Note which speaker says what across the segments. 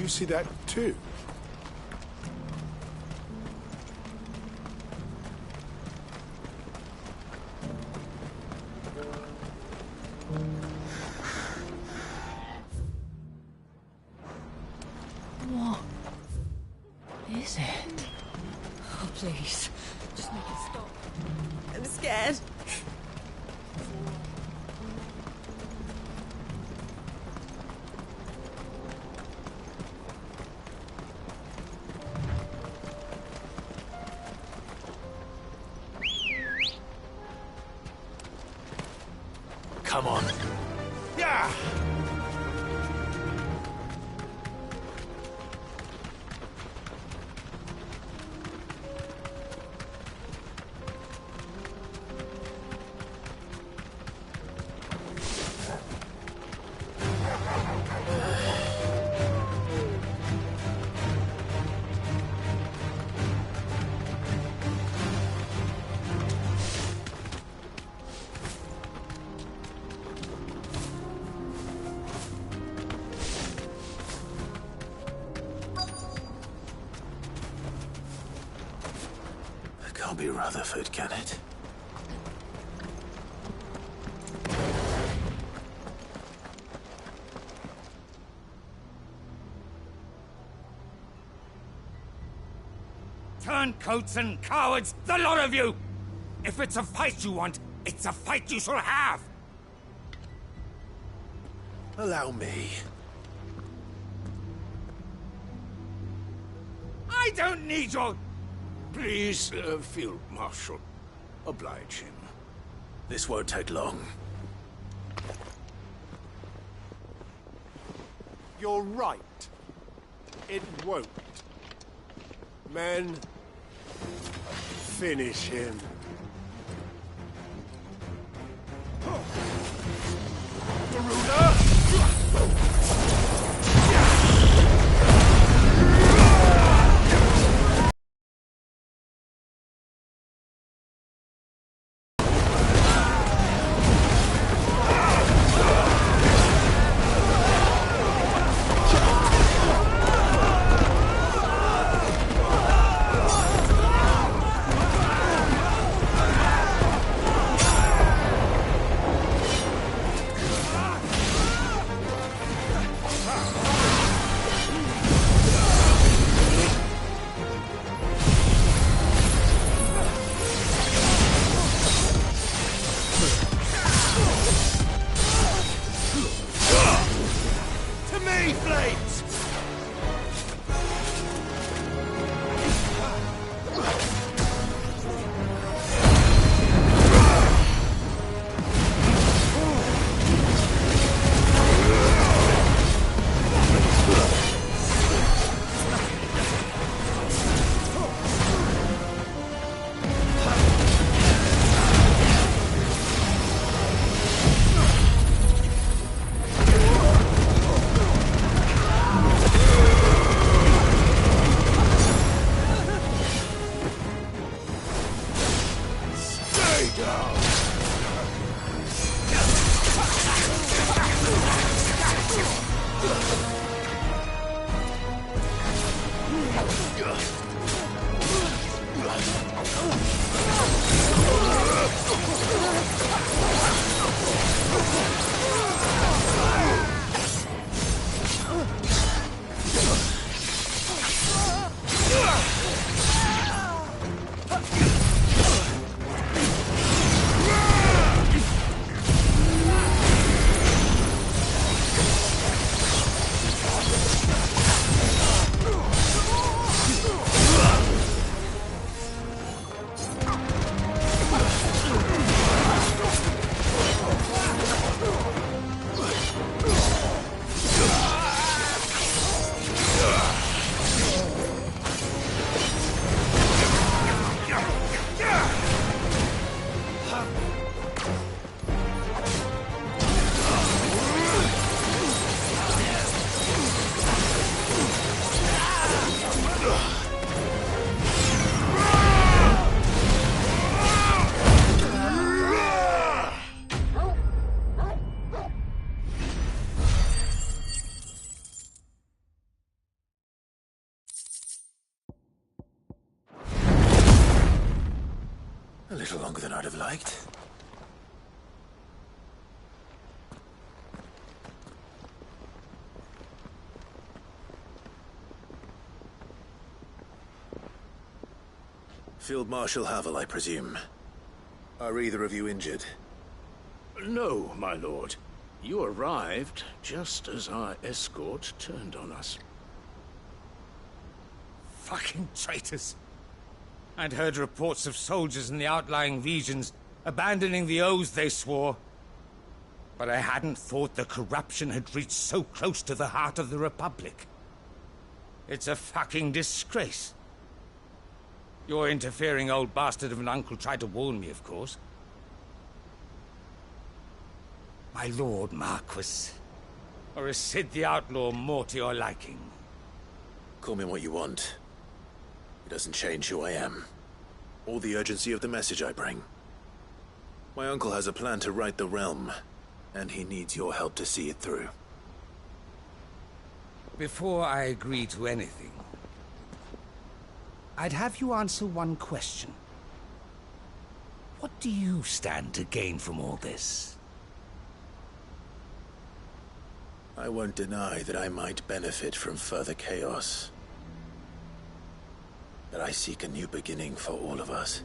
Speaker 1: you see that too?
Speaker 2: What is it? Oh, please. Just make it stop. I'm scared.
Speaker 1: Come on. Yeah! Can't be Rutherford, can it?
Speaker 3: Turncoats and cowards, the lot of you! If it's a fight you want, it's a fight you shall have!
Speaker 1: Allow me.
Speaker 3: I don't need your...
Speaker 1: Please, Field Marshal. Oblige him. This won't take long. You're right. It won't. Men, finish him.
Speaker 4: little longer than I'd have liked. Field Marshal Havel, I presume. Are either of you injured?
Speaker 1: No, my lord. You arrived just as our escort turned on us.
Speaker 3: Fucking traitors. I'd heard reports of soldiers in the outlying regions abandoning the oaths they swore. But I hadn't thought the corruption had reached so close to the heart of the Republic. It's a fucking disgrace. Your interfering old bastard of an uncle tried to warn me, of course. My lord Marquis. Or is Sid the Outlaw more to your liking?
Speaker 4: Call me what you want. It doesn't change who I am, or the urgency of the message I bring. My uncle has a plan to right the realm, and he needs your help to see it through.
Speaker 3: Before I agree to anything, I'd have you answer one question. What do you stand to gain from all this?
Speaker 4: I won't deny that I might benefit from further chaos. But I seek a new beginning for all of us.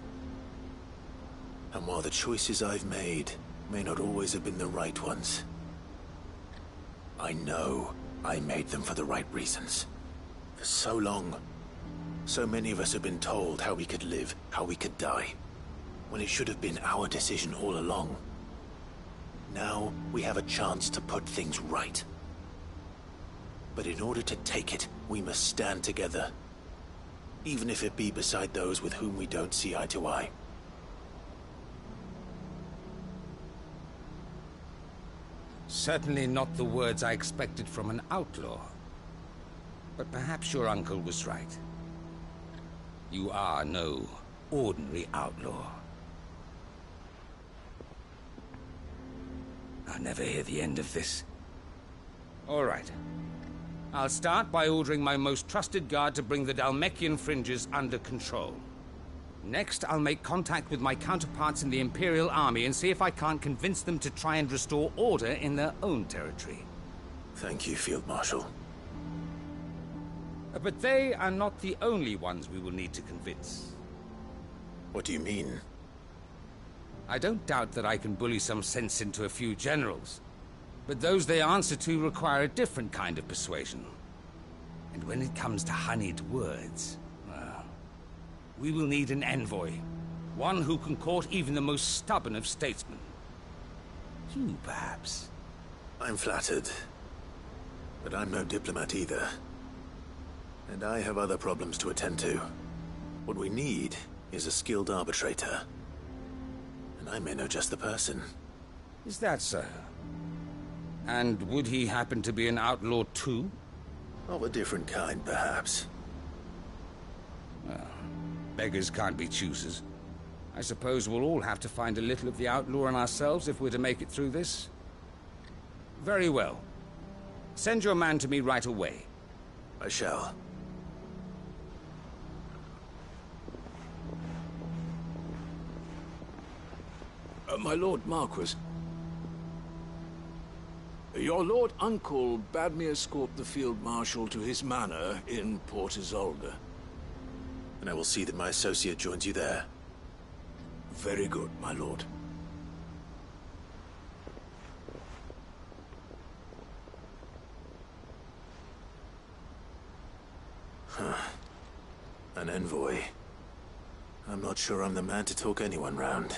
Speaker 4: And while the choices I've made may not always have been the right ones, I know I made them for the right reasons. For so long, so many of us have been told how we could live, how we could die, when it should have been our decision all along. Now we have a chance to put things right. But in order to take it, we must stand together. Even if it be beside those with whom we don't see eye to eye.
Speaker 3: Certainly not the words I expected from an outlaw. But perhaps your uncle was right. You are no ordinary outlaw. I'll never hear the end of this. All right. I'll start by ordering my most trusted guard to bring the Dhalmekian fringes under control. Next, I'll make contact with my counterparts in the Imperial Army and see if I can't convince them to try and restore order in their own territory.
Speaker 4: Thank you, Field Marshal.
Speaker 3: But they are not the only ones we will need to convince.
Speaker 4: What do you mean?
Speaker 3: I don't doubt that I can bully some sense into a few generals. But those they answer to require a different kind of persuasion. And when it comes to honeyed words, well, we will need an envoy. One who can court even the most stubborn of statesmen. You, perhaps.
Speaker 4: I'm flattered. But I'm no diplomat either. And I have other problems to attend to. What we need is a skilled arbitrator. And I may know just the person.
Speaker 3: Is that so? And would he happen to be an outlaw too?
Speaker 4: Of a different kind, perhaps.
Speaker 3: Well, beggars can't be choosers. I suppose we'll all have to find a little of the outlaw in ourselves if we're to make it through this. Very well. Send your man to me right away.
Speaker 4: I shall.
Speaker 1: My Lord Marquis, your Lord Uncle bade me escort the Field Marshal to his manor in Port Isolde.
Speaker 4: And I will see that my associate joins you there.
Speaker 1: Very good, my lord.
Speaker 4: An envoy. I'm not sure I'm the man to talk anyone round.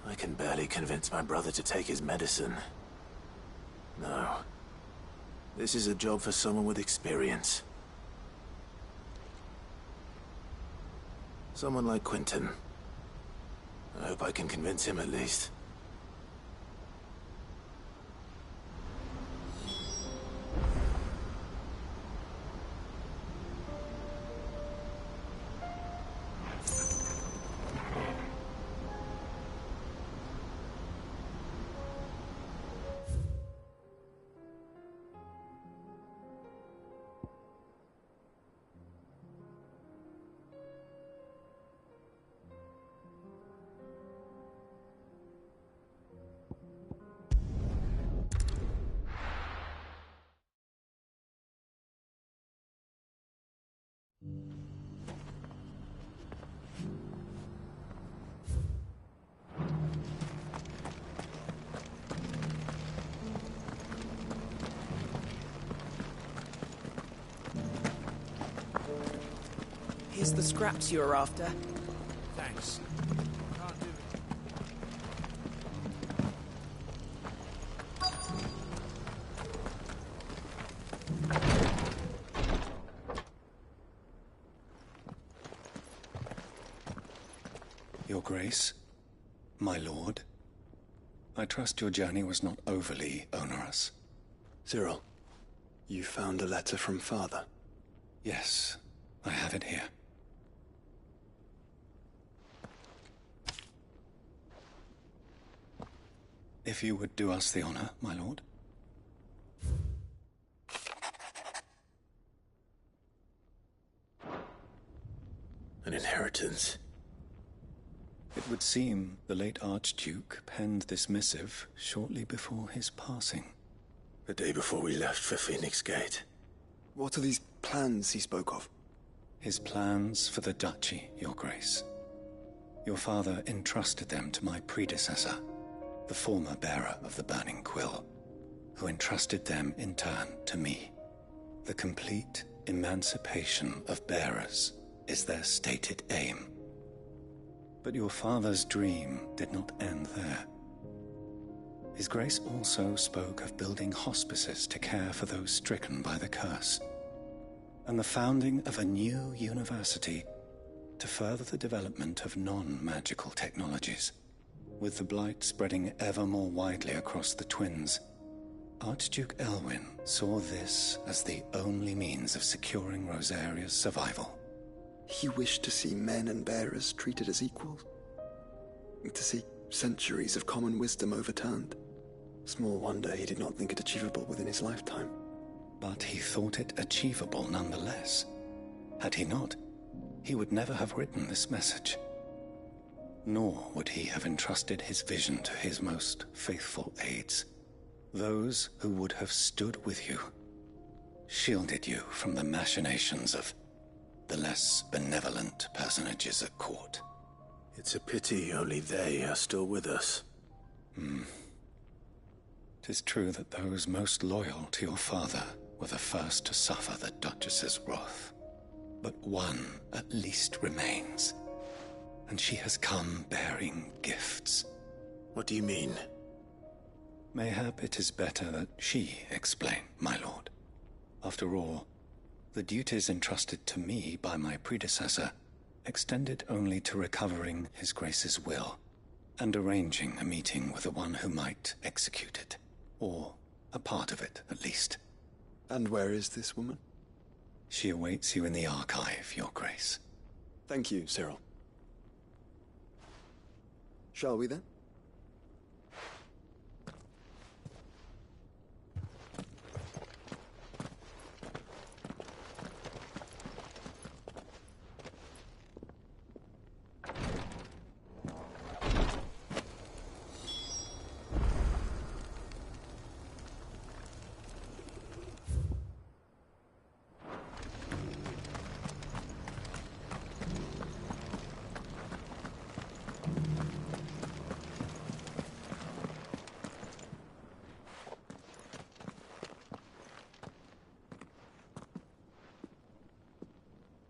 Speaker 4: I can barely convince my brother to take his medicine. No. This is a job for someone with experience. Someone like Quentin. I hope I can convince him at least.
Speaker 2: this the scraps you're after?
Speaker 3: Thanks. Can't do it.
Speaker 5: Your Grace, my lord, I trust your journey was not overly onerous.
Speaker 6: Cyril, you found a letter from Father?
Speaker 5: Yes, I have it here. If you would do us the honor, my lord.
Speaker 4: An inheritance.
Speaker 5: It would seem the late Archduke penned this missive shortly before his passing.
Speaker 4: The day before we left for Phoenix Gate.
Speaker 6: What are these plans he spoke of?
Speaker 5: His plans for the duchy, Your Grace. Your father entrusted them to my predecessor, the former bearer of the Burning Quill, who entrusted them in turn to me. The complete emancipation of bearers is their stated aim. But your father's dream did not end there. His Grace also spoke of building hospices to care for those stricken by the curse, and the founding of a new university to further the development of non-magical technologies. With the blight spreading ever more widely across the twins, Archduke Elwyn saw this as the only means of securing Rosaria's survival.
Speaker 6: He wished to see men and bearers treated as equals. To see centuries of common wisdom overturned. Small wonder he did not think it achievable within his lifetime.
Speaker 5: But he thought it achievable nonetheless. Had he not, he would never have written this message. Nor would he have entrusted his vision to his most faithful aides, those who would have stood with you, shielded you from the machinations of the less benevolent personages at court.
Speaker 4: It's a pity only they are still with us.
Speaker 5: 'Tis true that those most loyal to your father were the first to suffer the Duchess's wrath. But one at least remains, and she has come bearing gifts.
Speaker 4: What do you mean?
Speaker 5: Mayhap it is better that she explain, my lord. After all, the duties entrusted to me by my predecessor extended only to recovering His Grace's will and arranging a meeting with the one who might execute it, or a part of it at least.
Speaker 6: And where is this woman?
Speaker 5: She awaits you in the archive, Your Grace.
Speaker 6: Thank you, Cyril. Shall we then?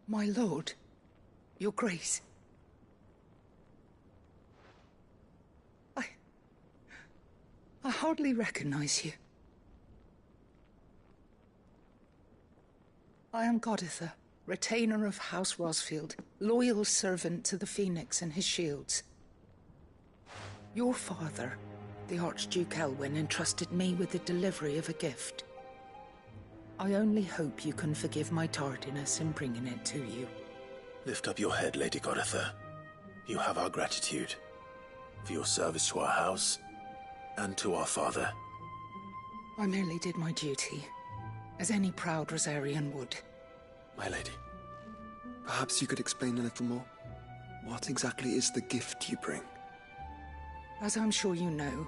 Speaker 2: My lord, Your Grace. I hardly recognize you. I am Goditha, retainer of House Rosfield, loyal servant to the Phoenix and his shields. Your father, the Archduke Elwyn, entrusted me with the delivery of a gift. I only hope you can forgive my tardiness in bringing it to you.
Speaker 4: Lift up your head, Lady Goditha. You have our gratitude for your service to our house and to our father.
Speaker 2: I merely did my duty, as any proud Rosarian would.
Speaker 6: My lady, perhaps you could explain a little more. What exactly is the gift you bring?
Speaker 2: As I'm sure you know,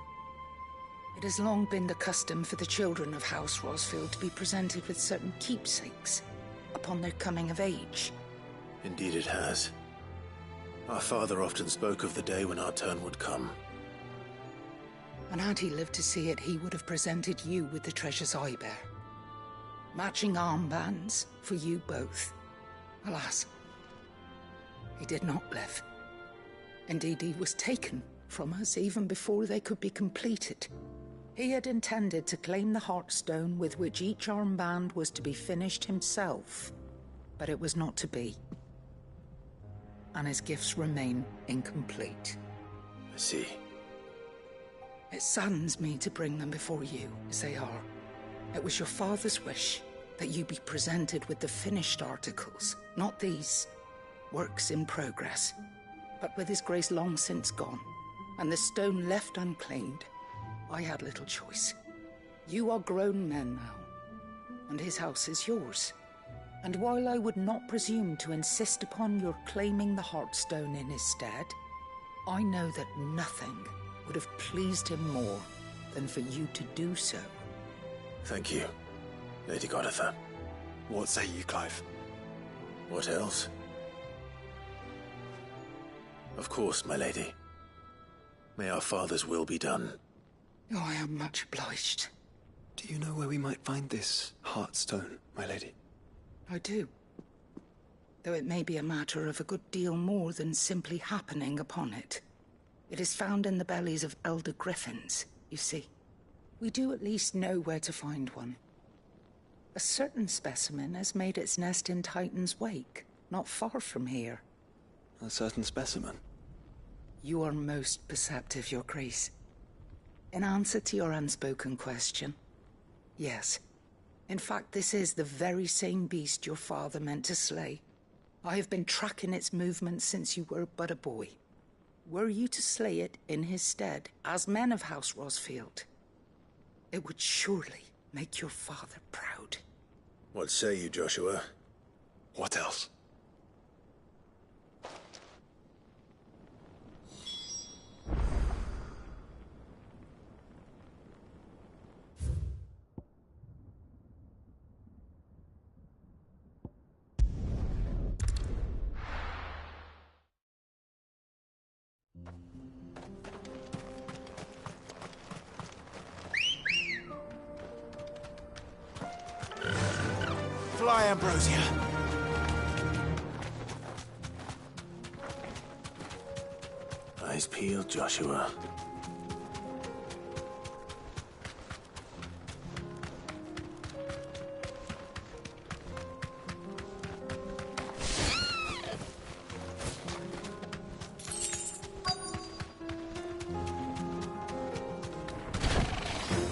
Speaker 2: it has long been the custom for the children of House Rosfield to be presented with certain keepsakes upon their coming of age.
Speaker 4: Indeed it has. Our father often spoke of the day when our turn would come.
Speaker 2: And had he lived to see it, he would have presented you with the treasures I bear. Matching armbands for you both. Alas, He did not live. Indeed, he was taken from us even before they could be completed. He had intended to claim the Heartstone with which each armband was to be finished himself, but it was not to be. And his gifts remain incomplete.
Speaker 4: I see.
Speaker 2: It saddens me to bring them before you, as they are. It was your father's wish that you be presented with the finished articles, not these, works in progress. But with his grace long since gone, and the stone left unclaimed, I had little choice. You are grown men now, and his house is yours. And while I would not presume to insist upon your claiming the Heartstone in his stead, I know that nothing would have pleased him more than for you to do so.
Speaker 4: Thank you, Lady Goditha.
Speaker 6: What say you, Clive?
Speaker 4: What else? Of course, my lady. May our father's will be done.
Speaker 2: Oh, I am much obliged.
Speaker 6: Do you know where we might find this Heartstone, my lady?
Speaker 2: I do. Though it may be a matter of a good deal more than simply happening upon it. It is found in the bellies of elder griffins, you see. We do at least know where to find one. A certain specimen has made its nest in Titan's Wake, not far from here.
Speaker 6: A certain specimen?
Speaker 2: You are most perceptive, Your Grace. In answer to your unspoken question, yes. In fact, this is the very same beast your father meant to slay. I have been tracking its movements since you were but a boy. Were you to slay it in his stead, as men of House Rosfield, it would surely make your father proud.
Speaker 4: What say you, Joshua?
Speaker 6: What else?
Speaker 4: Fly, Ambrosia! Eyes peeled, Joshua.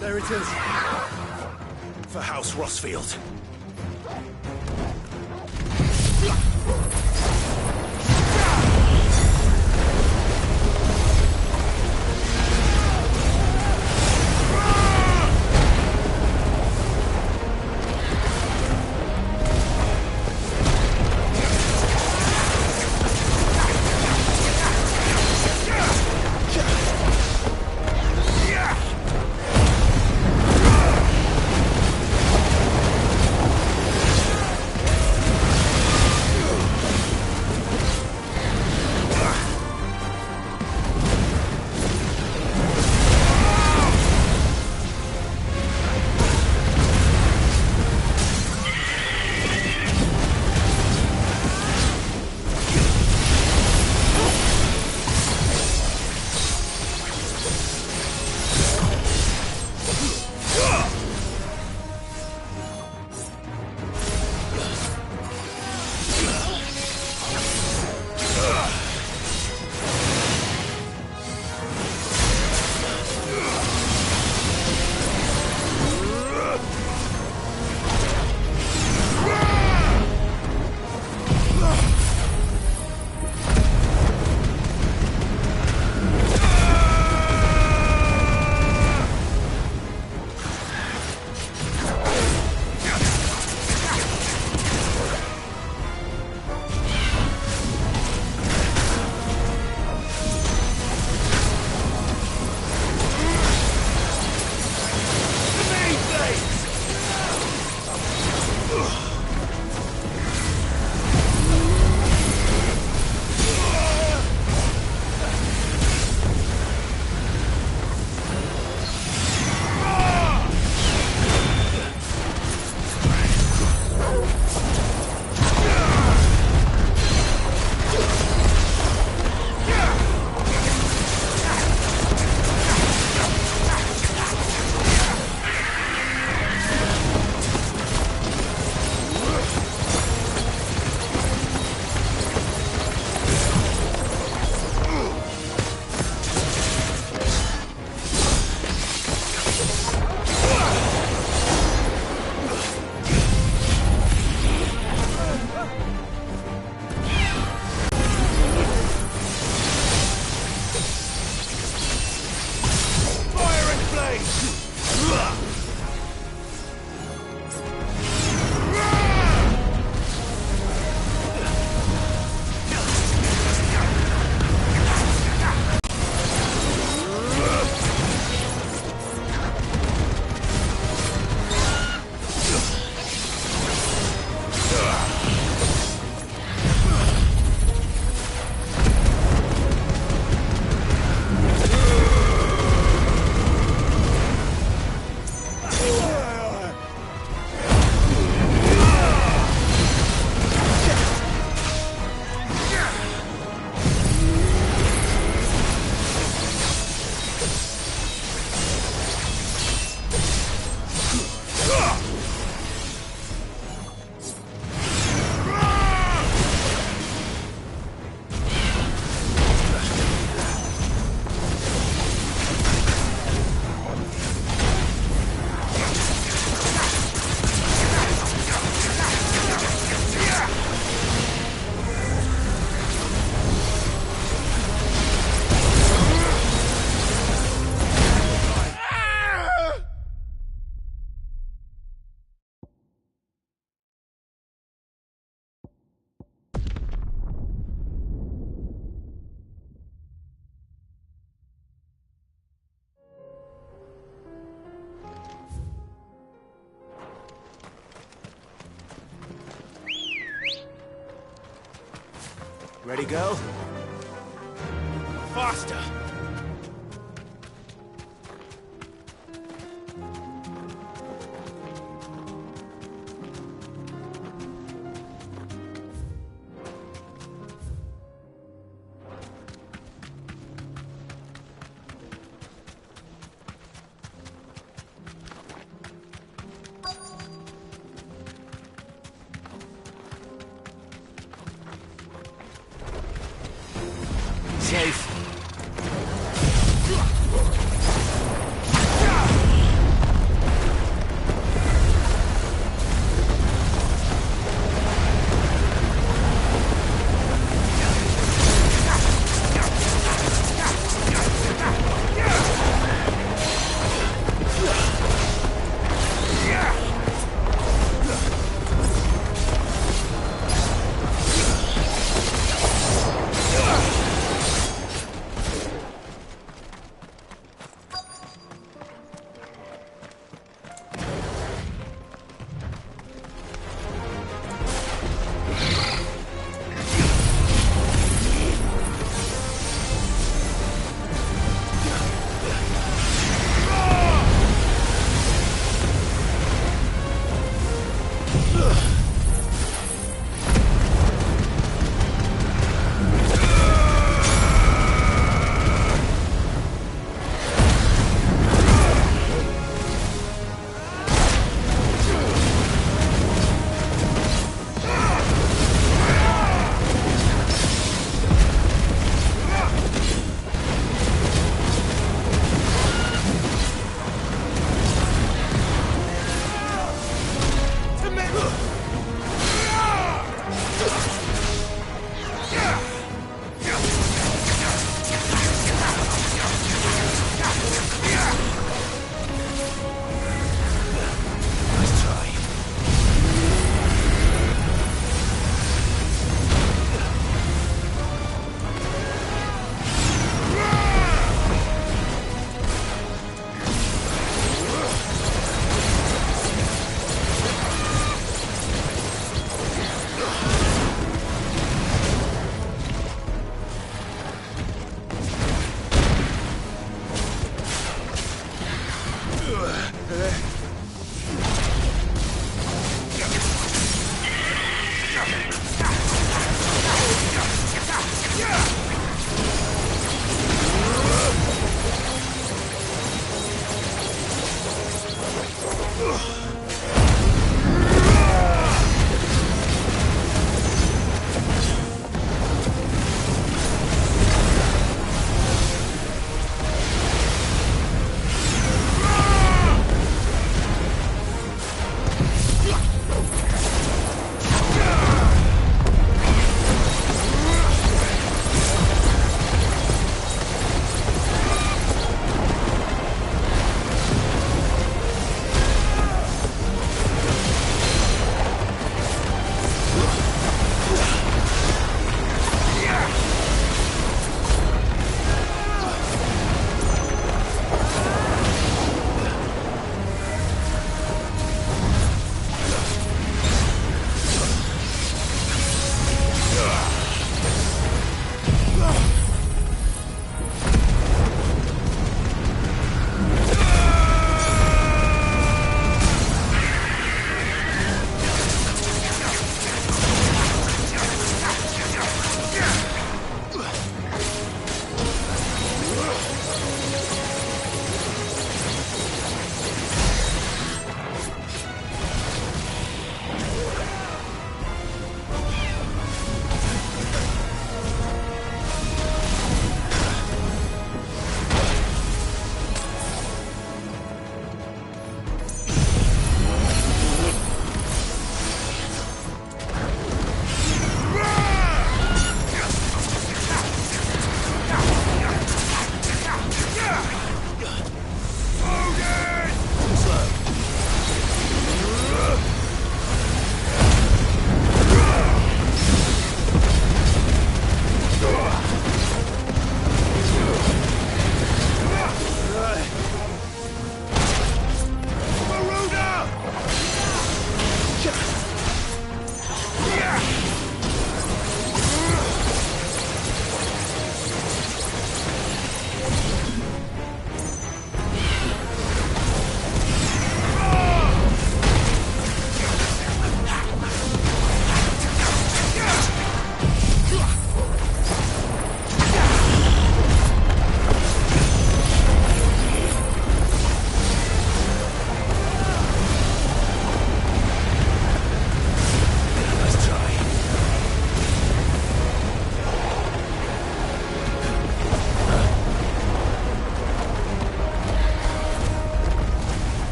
Speaker 1: There it is.
Speaker 4: For House Rosfield. Ready, go? Faster! Safe.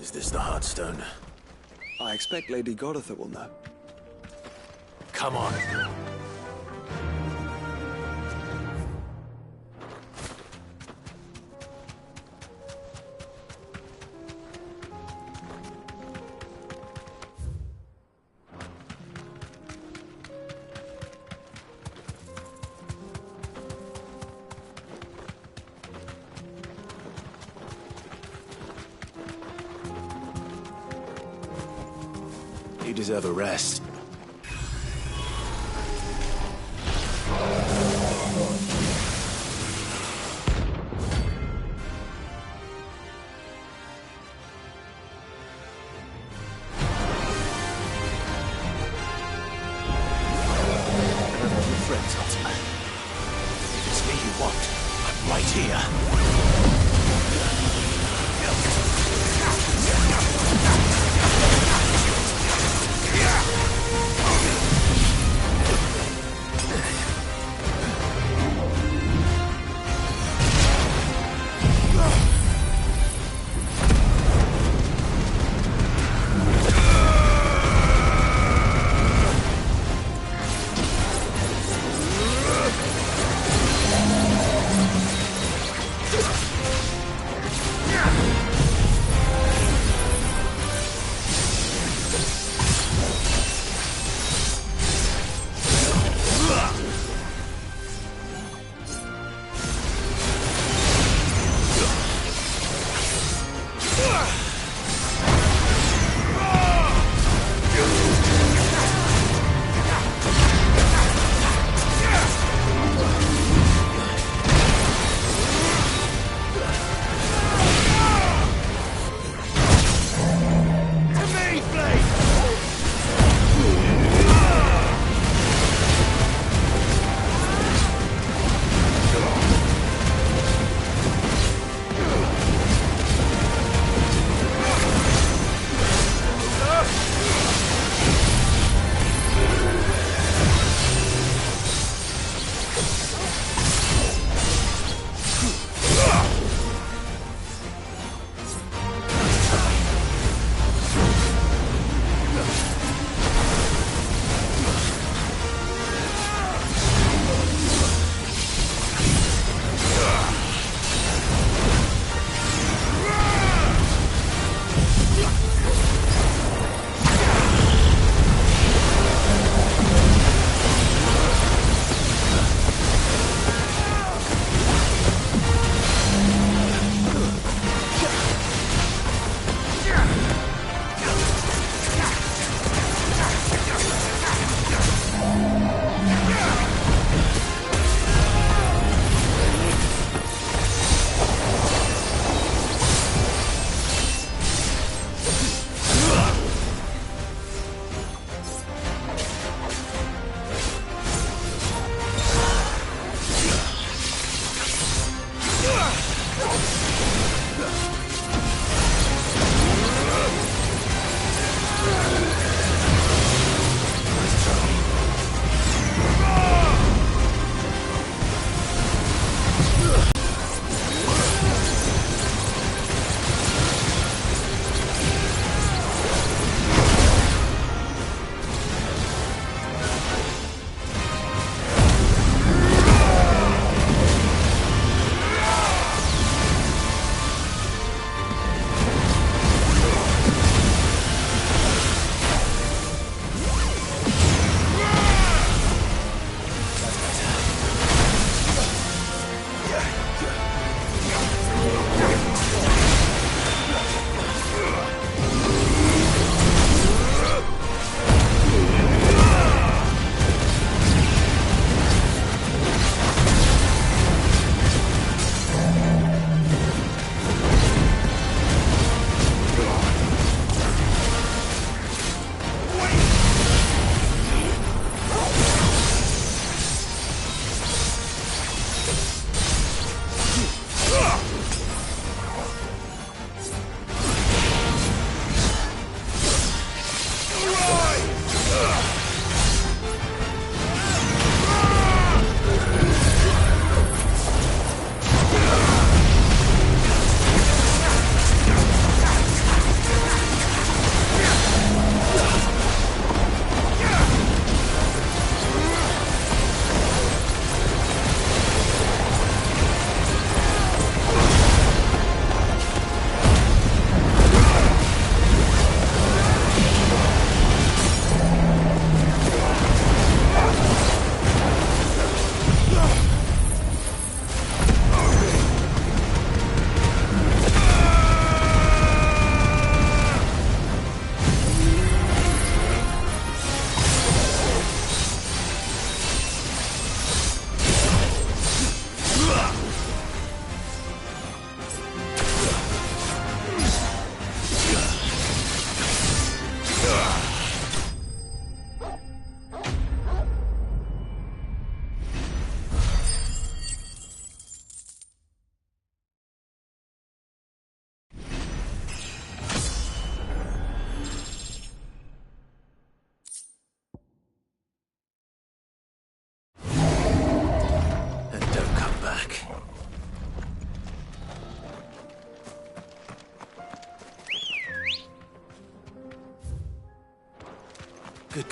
Speaker 4: Is this the Heartstone?
Speaker 6: I expect Lady Goditha will know.
Speaker 4: Come on. You deserve a rest. Friends, Ultima. If it's me you want, I'm right here.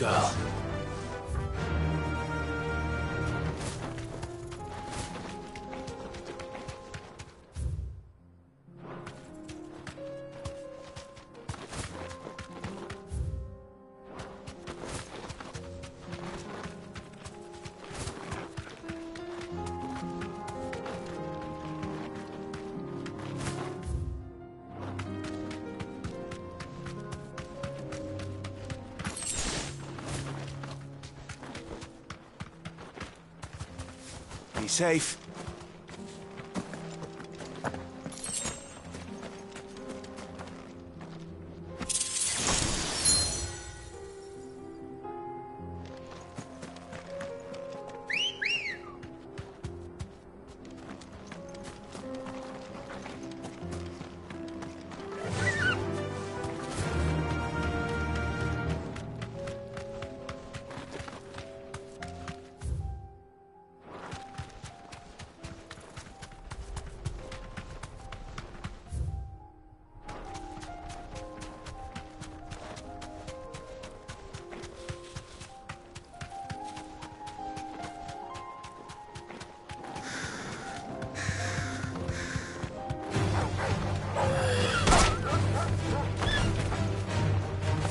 Speaker 4: girl.
Speaker 7: Be safe.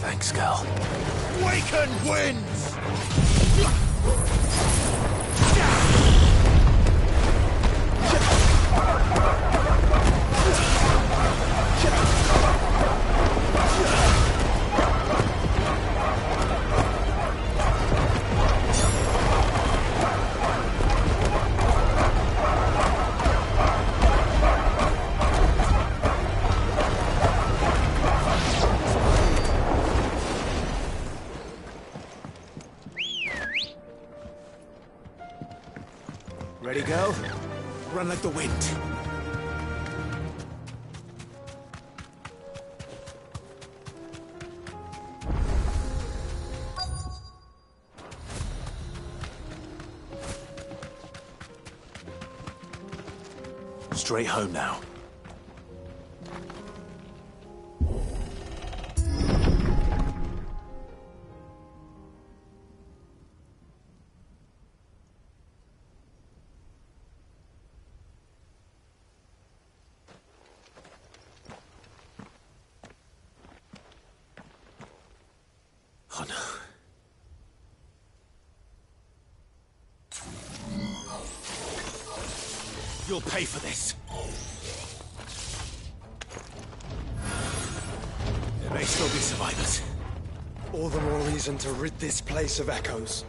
Speaker 4: Thanks, girl.
Speaker 7: Waken winds! Ready, go? Run like the wind.
Speaker 4: Straight home now. Oh no.
Speaker 7: You'll pay for this.
Speaker 4: There may still be survivors.
Speaker 6: All the more reason to rid this place of echoes.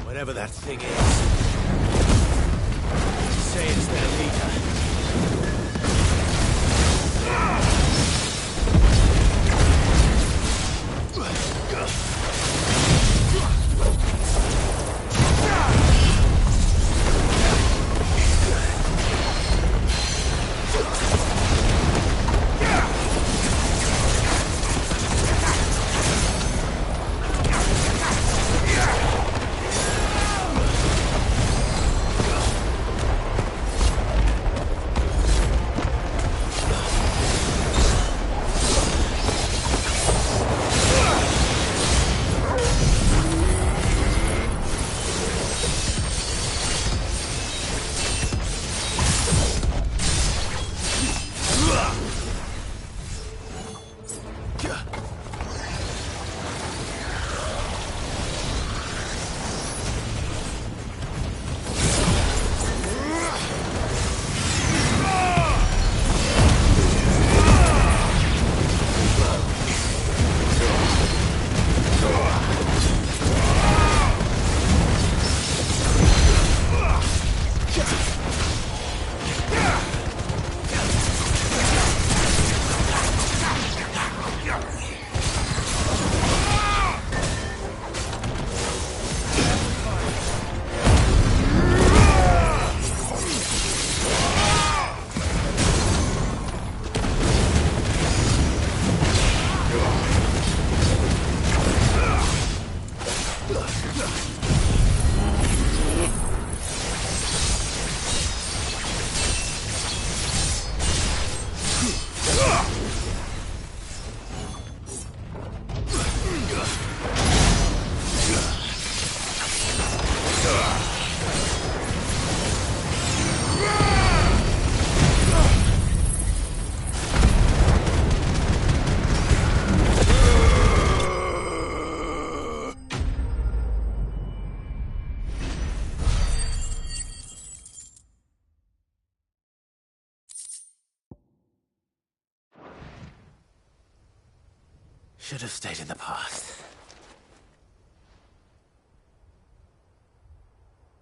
Speaker 7: Whatever that thing is. Say it's their leader.
Speaker 4: Should have stayed in the past.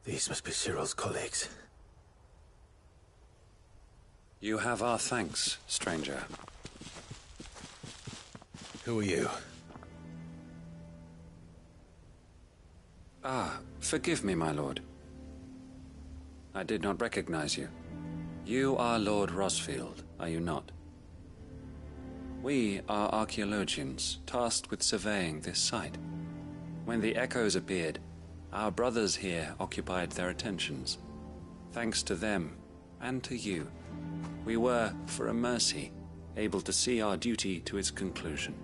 Speaker 4: These must be Cyril's colleagues.
Speaker 5: You have our thanks, stranger.
Speaker 4: Who are you?
Speaker 5: Ah, forgive me, my lord. I did not recognize you. You are Lord Rosfield, are you not? We are archaeologians, tasked with surveying this site. When the echoes appeared, our brothers here occupied their attentions. Thanks to them, and to you, we were, for a mercy, able to see our duty to its conclusion.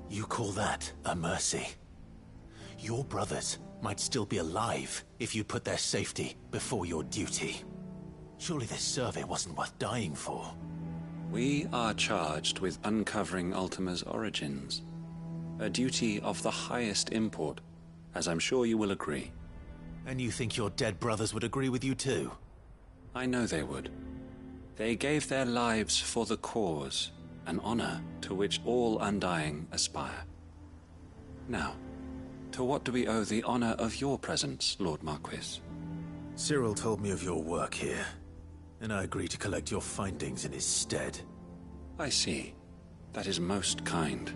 Speaker 4: You call that a mercy? Your brothers might still be alive if you put their safety before your duty. Surely this survey wasn't worth dying for.
Speaker 5: We are charged with uncovering Ultima's origins. A duty of the highest import, as I'm sure you will agree.
Speaker 4: And you think your dead brothers would agree with you too?
Speaker 5: I know they would. They gave their lives for the cause, an honor to which all Undying aspire. Now, to what do we owe the honor of your presence, Lord Marquis?
Speaker 4: Cyril told me of your work here, and I agreed to collect your findings in his stead.
Speaker 5: I see. That is most kind.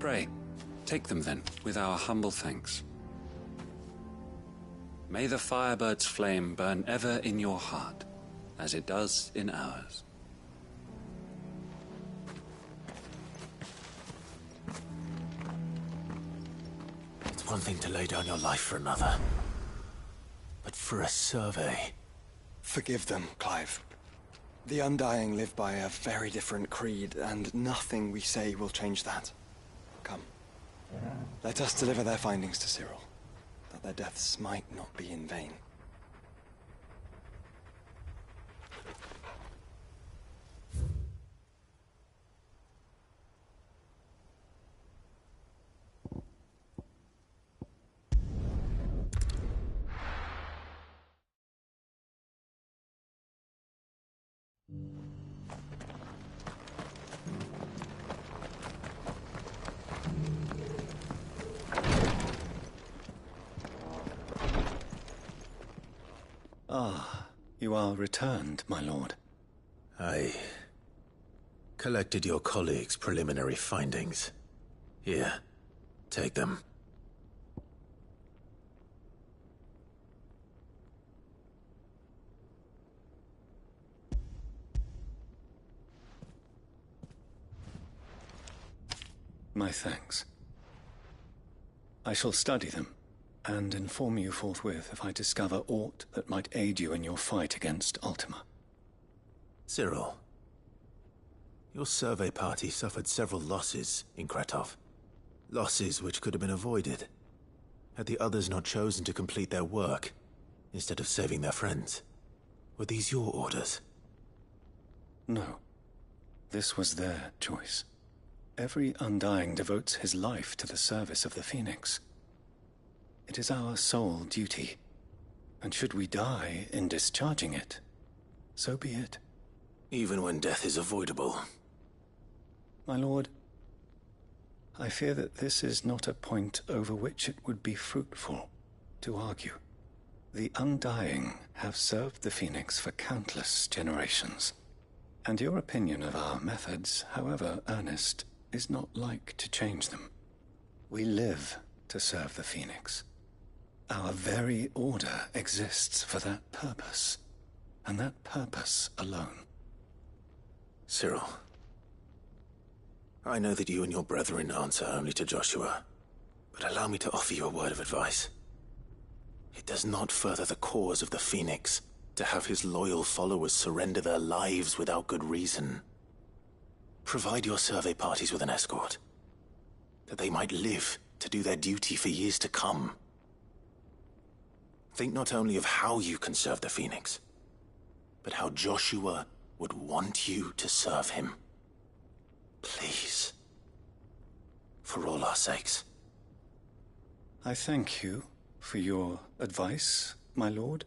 Speaker 5: Pray, take them then, with our humble thanks. May the Firebird's flame burn ever in your heart, as it does in ours.
Speaker 4: It's one thing to lay down your life for another, but for a survey...
Speaker 6: Forgive them, Clive. The Undying live by a very different creed, and nothing we say will change that. Come. Let us deliver their findings to Cyril, that their deaths might not be in vain.
Speaker 5: Ah, you are returned, my lord.
Speaker 4: I collected your colleagues' preliminary findings. Here, take them.
Speaker 5: My thanks. I shall study them, and inform you forthwith if I discover aught that might aid you in your fight against Ultima.
Speaker 4: Cyril, your survey party suffered several losses in Kretov. Losses which could have been avoided, had the others not chosen to complete their work, instead of saving their friends. Were these your orders?
Speaker 5: No. This was their choice. Every Undying devotes his life to the service of the Phoenix. It is our sole duty, and should we die in discharging it, so be it.
Speaker 4: Even when death is avoidable.
Speaker 5: My lord, I fear that this is not a point over which it would be fruitful to argue. The Undying have served the Phoenix for countless generations, and your opinion of our methods, however earnest, is not like to change them. We live to serve the Phoenix. Our very order exists for that purpose, and that purpose alone.
Speaker 4: Cyril, I know that you and your brethren answer only to Joshua, but allow me to offer you a word of advice. It does not further the cause of the Phoenix to have his loyal followers surrender their lives without good reason. Provide your survey parties with an escort, that they might live to do their duty for years to come. Think not only of how you can serve the Phoenix, but how Joshua would want you to serve him. Please. For all our sakes.
Speaker 5: I thank you for your advice, my lord.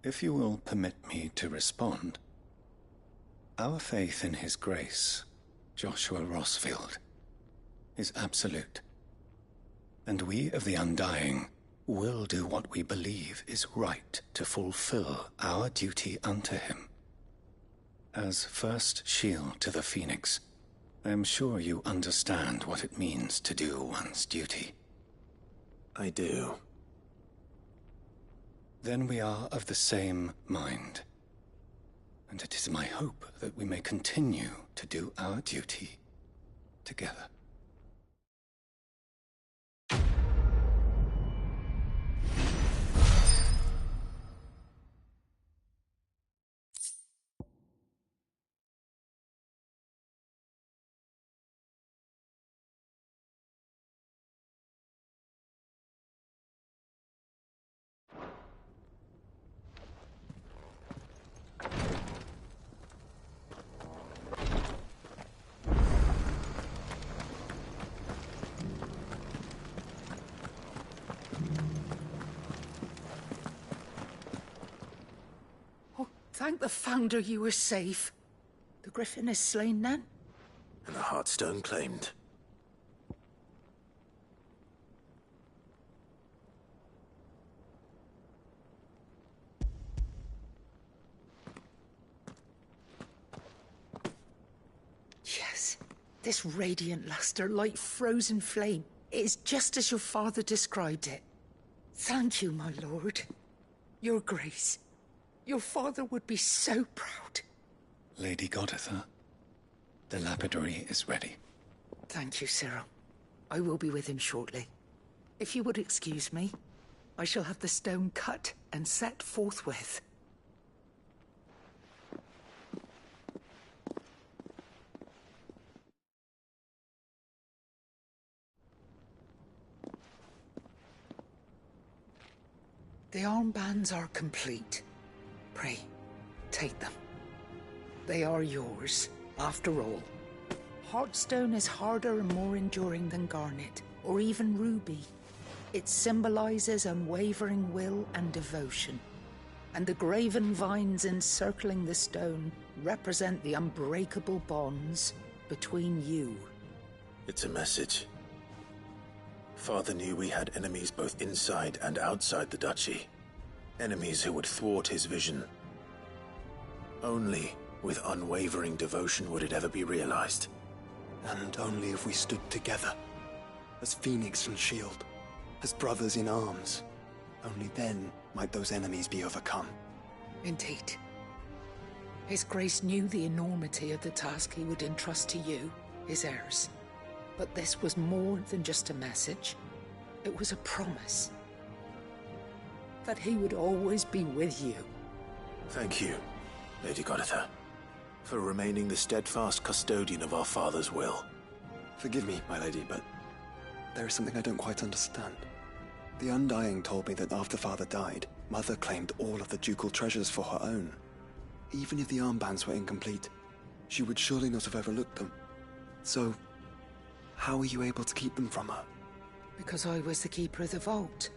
Speaker 5: If you will permit me to respond, our faith in his grace, Joshua Rosfield, is absolute. And we of the Undying will do what we believe is right to fulfill our duty unto him. As first shield to the Phoenix, I am sure you understand what it means to do one's duty.
Speaker 4: I do.
Speaker 5: Then we are of the same mind. And it is my hope that we may continue to do our duty together.
Speaker 2: Thank the Founder you were safe. The Griffin is slain then?
Speaker 4: And the Heartstone claimed.
Speaker 2: Yes. This radiant luster, like frozen flame, it is just as your father described it. Thank you, my lord. Your grace. Your father would be so proud.
Speaker 5: Lady Goditha, the lapidary is ready.
Speaker 2: Thank you, Cyril. I will be with him shortly. If you would excuse me, I shall have the stone cut and set forthwith. The armbands are complete. Pray, take them. They are yours, after all. Heartstone is harder and more enduring than garnet, or even ruby. It symbolizes unwavering will and devotion. And the graven vines encircling the stone represent the unbreakable bonds between you.
Speaker 4: It's a message. Father knew we had enemies both inside and outside the duchy. Enemies who would thwart his vision. Only with unwavering devotion would it ever be realized.
Speaker 6: And only if we stood together, as Phoenix and Shield, as brothers in arms. Only then might those enemies be overcome.
Speaker 2: Indeed. His Grace knew the enormity of the task he would entrust to you, his heirs. But this was more than just a message. It was a promise. That he would always be with you.
Speaker 4: Thank you, Lady Goditha, for remaining the steadfast custodian of our father's will.
Speaker 6: Forgive me, my lady, but there is something I don't quite understand. The Undying told me that after Father died, Mother claimed all of the ducal treasures for her own. Even if the armbands were incomplete, she would surely not have overlooked them. So, how were you able to keep them from her?
Speaker 2: Because I was the keeper of the vault.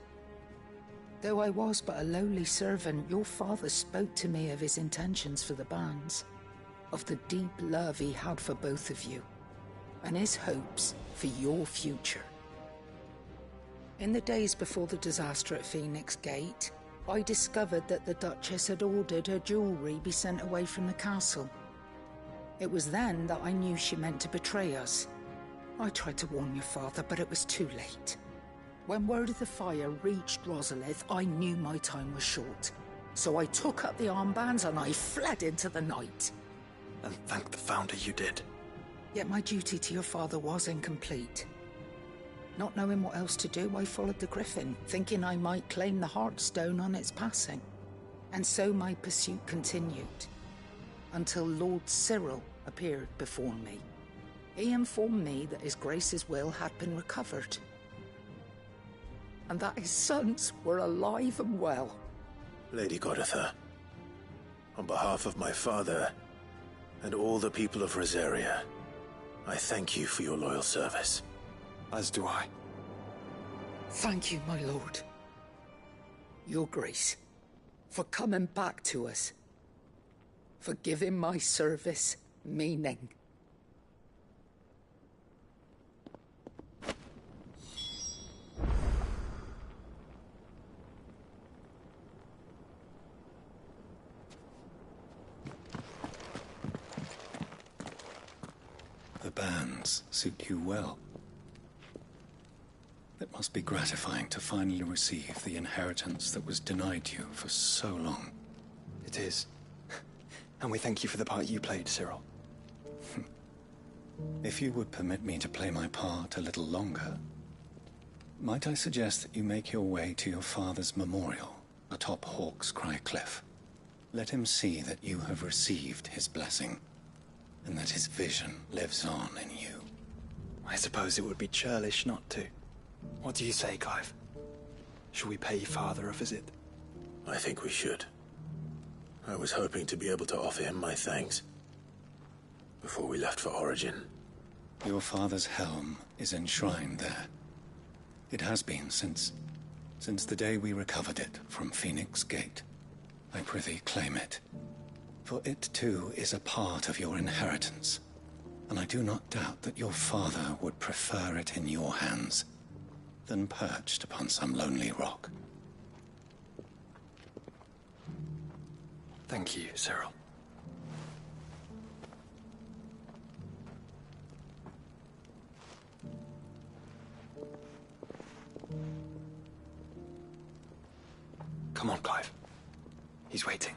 Speaker 2: Though I was but a lowly servant, your father spoke to me of his intentions for the bands, of the deep love he had for both of you, and his hopes for your future. In the days before the disaster at Phoenix Gate, I discovered that the Duchess had ordered her jewelry be sent away from the castle. It was then that I knew she meant to betray us. I tried to warn your father, but it was too late. When word of the fire reached Rosalith, I knew my time was short. So I took up the armbands and I fled into the night.
Speaker 6: And thank the Founder you did.
Speaker 2: Yet my duty to your father was incomplete. Not knowing what else to do, I followed the Griffin, thinking I might claim the Heartstone on its passing. And so my pursuit continued, until Lord Cyril appeared before me. He informed me that His Grace's will had been recovered, and that his sons were alive and well.
Speaker 4: Lady Goditha, on behalf of my father and all the people of Rosaria, I thank you for your loyal service.
Speaker 6: As do I.
Speaker 2: Thank you, my lord. Your Grace, for coming back to us, for giving my service meaning.
Speaker 5: bands suit you well. It must be gratifying to finally receive the inheritance that was denied you for so long.
Speaker 6: It is. And we thank you for the part you played, Cyril.
Speaker 5: If you would permit me to play my part a little longer, might I suggest that you make your way to your father's memorial atop Hawk's Cry Cliff? Let him see that you have received his blessing, and that his vision lives on in you.
Speaker 6: I suppose it would be churlish not to. What do you say, Clive? Should we pay Father a visit?
Speaker 4: I think we should. I was hoping to be able to offer him my thanks before we left for Origin.
Speaker 5: Your father's helm is enshrined there. It has been since the day we recovered it from Phoenix Gate. I prithee claim it, for it too is a part of your inheritance, and I do not doubt that your father would prefer it in your hands than perched upon some lonely rock.
Speaker 6: Thank you, Cyril. Come on, Clive. He's waiting.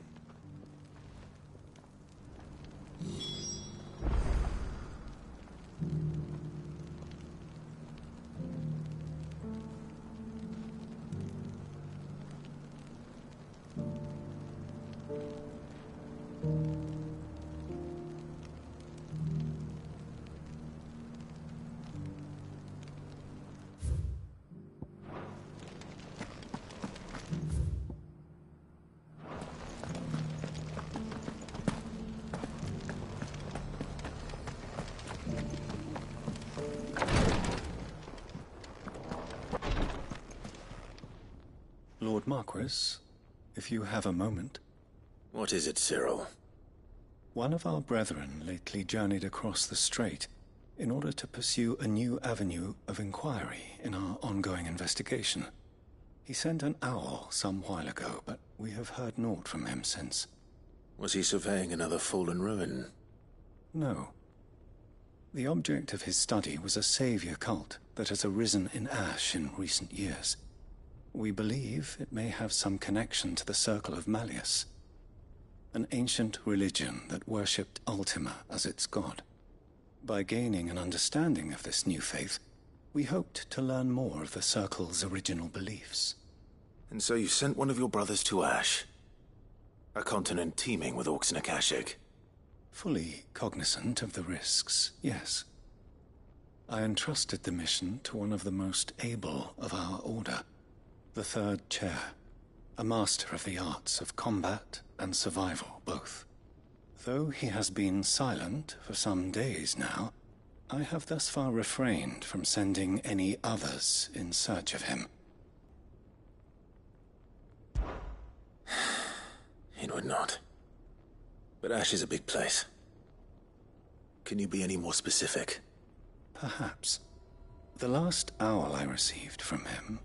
Speaker 5: Lord Marquis, if you have a moment.
Speaker 4: What is it, Cyril?
Speaker 5: One of our brethren lately journeyed across the strait in order to pursue a new avenue of inquiry in our ongoing investigation. He sent an owl some while ago, but we have heard naught from him since.
Speaker 4: Was he surveying another fallen ruin?
Speaker 5: No. The object of his study was a savior cult that has arisen in Ash in recent years. We believe it may have some connection to the Circle of Malleus, an ancient religion that worshipped Ultima as its god. By gaining an understanding of this new faith, we hoped to learn more of the Circle's original beliefs.
Speaker 4: And so you sent one of your brothers to Ash, a continent teeming with orcs and Akashic.
Speaker 5: Fully cognizant of the risks, yes. I entrusted the mission to one of the most able of our order, the Third Chair, a master of the arts of combat and survival both. Though he has been silent for some days now, I have thus far refrained from sending any others in search of him.
Speaker 4: It would not. But Ash is a big place. Can you be any more specific?
Speaker 5: Perhaps. The last owl I received from him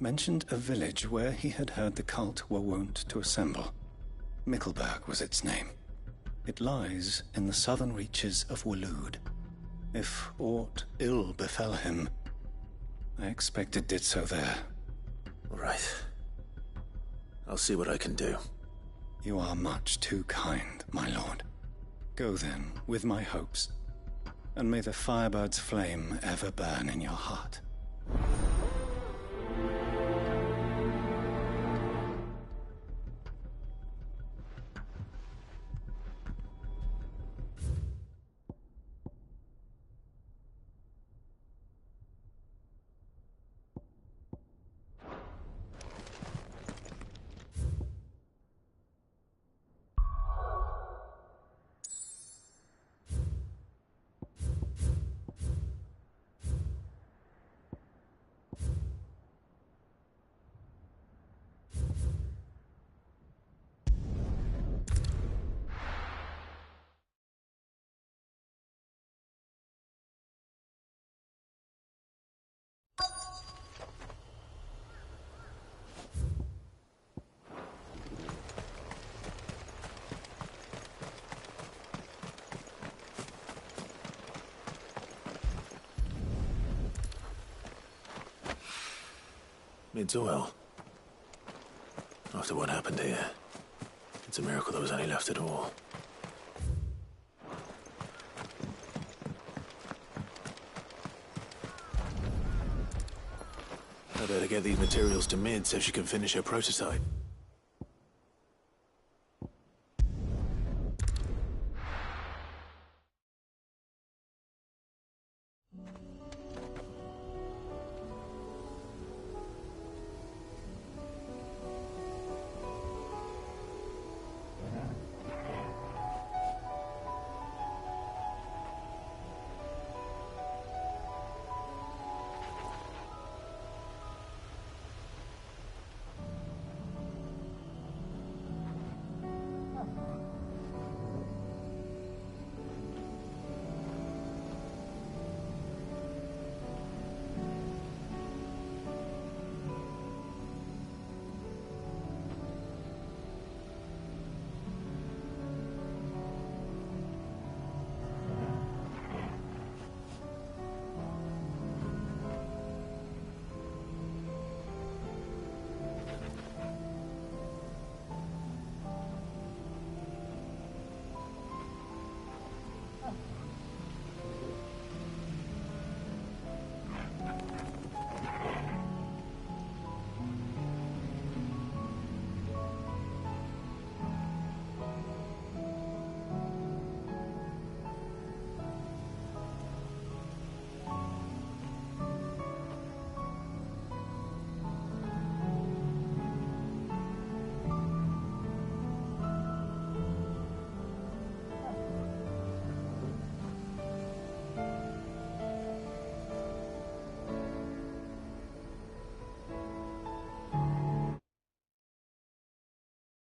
Speaker 5: mentioned a village where he had heard the cult were wont to assemble. Mickleburg was its name. It lies in the southern reaches of Waloed. If aught ill befell him, I expect it did so there.
Speaker 4: All right. I'll see what I can do.
Speaker 5: You are much too kind, my lord. Go then, with my hopes, and may the Firebird's flame ever burn in your heart.
Speaker 4: Mid's oil. After what happened here, it's a miracle there was any left at all. I better get these materials to Mid so she can finish her prototype.